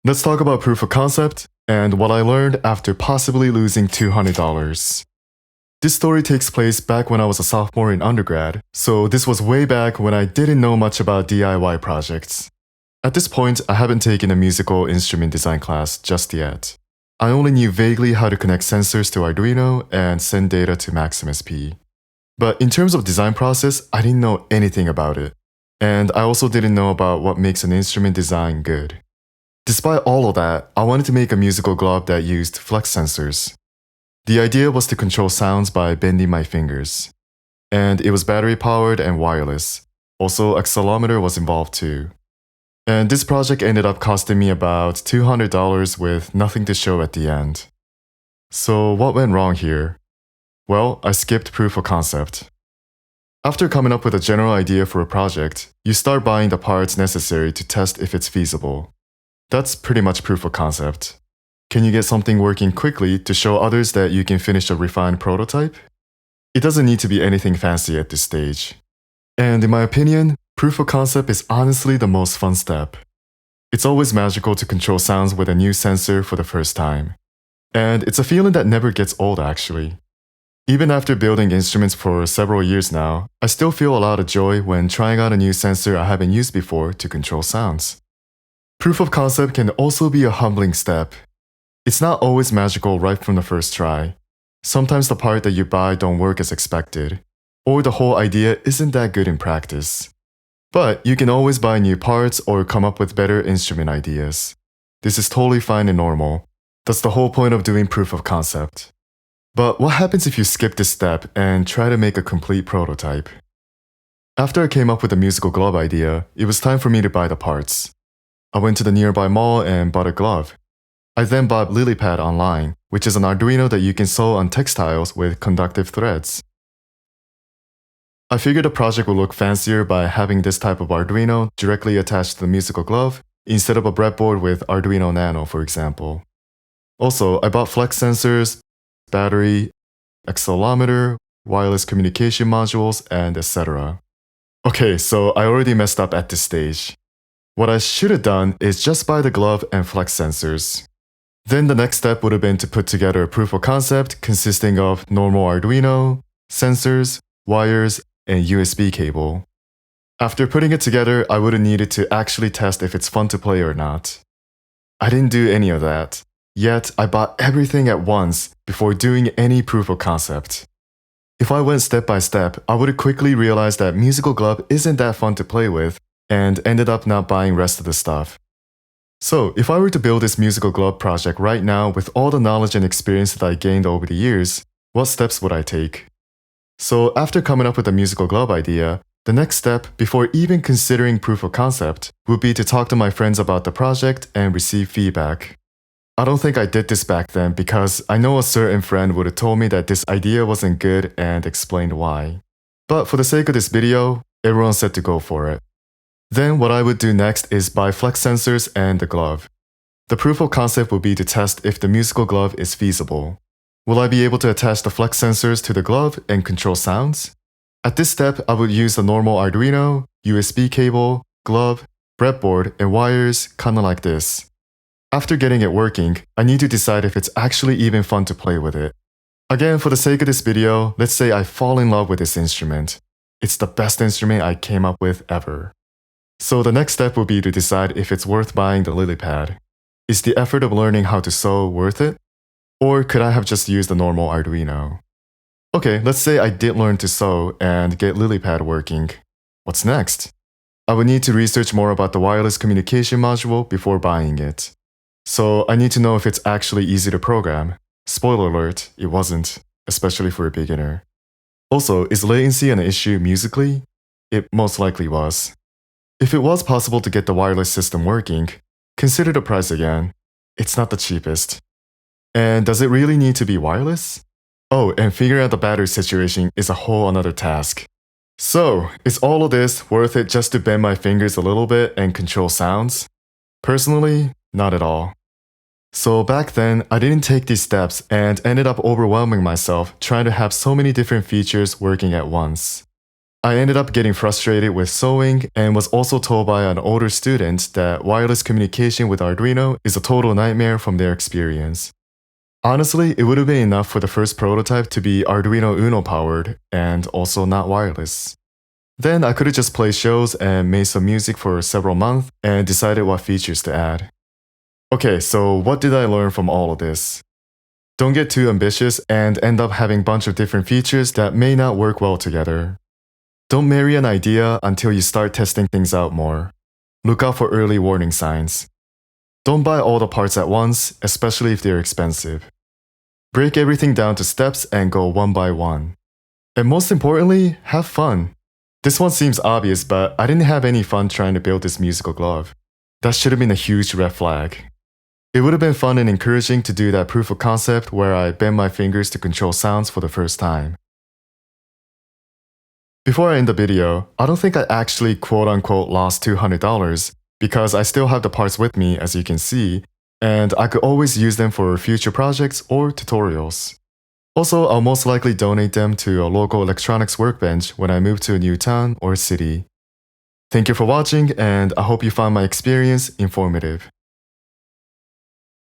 Let's talk about proof of concept and what I learned after possibly losing $200. This story takes place back when I was a sophomore in undergrad, so this was way back when I didn't know much about DIY projects. At this point, I haven't taken a musical instrument design class just yet. I only knew vaguely how to connect sensors to Arduino and send data to Maximus P. But in terms of design process, I didn't know anything about it. And I also didn't know about what makes an instrument design good. Despite all of that, I wanted to make a musical glove that used flex sensors. The idea was to control sounds by bending my fingers. And it was battery powered and wireless. Also, accelerometer was involved too. And this project ended up costing me about $200 with nothing to show at the end. So what went wrong here? Well, I skipped proof of concept. After coming up with a general idea for a project, you start buying the parts necessary to test if it's feasible. That's pretty much proof of concept. Can you get something working quickly to show others that you can finish a refined prototype? It doesn't need to be anything fancy at this stage. And in my opinion, proof of concept is honestly the most fun step. It's always magical to control sounds with a new sensor for the first time. And it's a feeling that never gets old actually. Even after building instruments for several years now, I still feel a lot of joy when trying out a new sensor I haven't used before to control sounds. Proof of concept can also be a humbling step. It's not always magical right from the first try. Sometimes the part that you buy don't work as expected, or the whole idea isn't that good in practice. But you can always buy new parts or come up with better instrument ideas. This is totally fine and normal. That's the whole point of doing proof of concept. But what happens if you skip this step and try to make a complete prototype? After I came up with the musical glove idea, it was time for me to buy the parts. I went to the nearby mall and bought a glove. I then bought LilyPad online, which is an Arduino that you can sew on textiles with conductive threads. I figured the project would look fancier by having this type of Arduino directly attached to the musical glove instead of a breadboard with Arduino Nano, for example. Also, I bought flex sensors, battery, accelerometer, wireless communication modules, and etc. Okay, so I already messed up at this stage. What I should have done is just buy the glove and flex sensors. Then the next step would have been to put together a proof of concept consisting of normal Arduino, sensors, wires, and USB cable. After putting it together, I would have needed to actually test if it's fun to play or not. I didn't do any of that. Yet, I bought everything at once before doing any proof of concept. If I went step by step, I would have quickly realized that musical glove isn't that fun to play with and ended up not buying rest of the stuff. So, if I were to build this musical glove project right now with all the knowledge and experience that I gained over the years, what steps would I take? So, after coming up with the musical glove idea, the next step, before even considering proof of concept, would be to talk to my friends about the project and receive feedback. I don't think I did this back then because I know a certain friend would have told me that this idea wasn't good and explained why. But for the sake of this video, everyone's set to go for it. Then what I would do next is buy flex sensors and the glove. The proof of concept would be to test if the musical glove is feasible. Will I be able to attach the flex sensors to the glove and control sounds? At this step, I would use the normal Arduino, USB cable, glove, breadboard, and wires kinda like this. After getting it working, I need to decide if it's actually even fun to play with it. Again, for the sake of this video, let's say I fall in love with this instrument. It's the best instrument I came up with ever. So the next step will be to decide if it's worth buying the LilyPad. Is the effort of learning how to sew worth it? Or could I have just used the normal Arduino? Okay, let's say I did learn to sew and get LilyPad working. What's next? I would need to research more about the wireless communication module before buying it. So I need to know if it's actually easy to program. Spoiler alert, it wasn't, especially for a beginner. Also, is latency an issue musically? It most likely was. If it was possible to get the wireless system working, consider the price again. It's not the cheapest. And does it really need to be wireless? Oh, and figuring out the battery situation is a whole another task. So, is all of this worth it just to bend my fingers a little bit and control sounds? Personally, not at all. So back then, I didn't take these steps and ended up overwhelming myself trying to have so many different features working at once. I ended up getting frustrated with sewing and was also told by an older student that wireless communication with Arduino is a total nightmare from their experience. Honestly, it would have been enough for the first prototype to be Arduino Uno powered and also not wireless. Then I could have just played shows and made some music for several months and decided what features to add. Okay, so what did I learn from all of this? Don't get too ambitious and end up having a bunch of different features that may not work well together. Don't marry an idea until you start testing things out more. Look out for early warning signs. Don't buy all the parts at once, especially if they're expensive. Break everything down to steps and go one by one. And most importantly, have fun. This one seems obvious, but I didn't have any fun trying to build this musical glove. That should have been a huge red flag. It would have been fun and encouraging to do that proof of concept where I bend my fingers to control sounds for the first time. Before I end the video, I don't think I actually quote-unquote lost $200 because I still have the parts with me, as you can see, and I could always use them for future projects or tutorials. Also, I'll most likely donate them to a local electronics workbench when I move to a new town or city. Thank you for watching, and I hope you found my experience informative.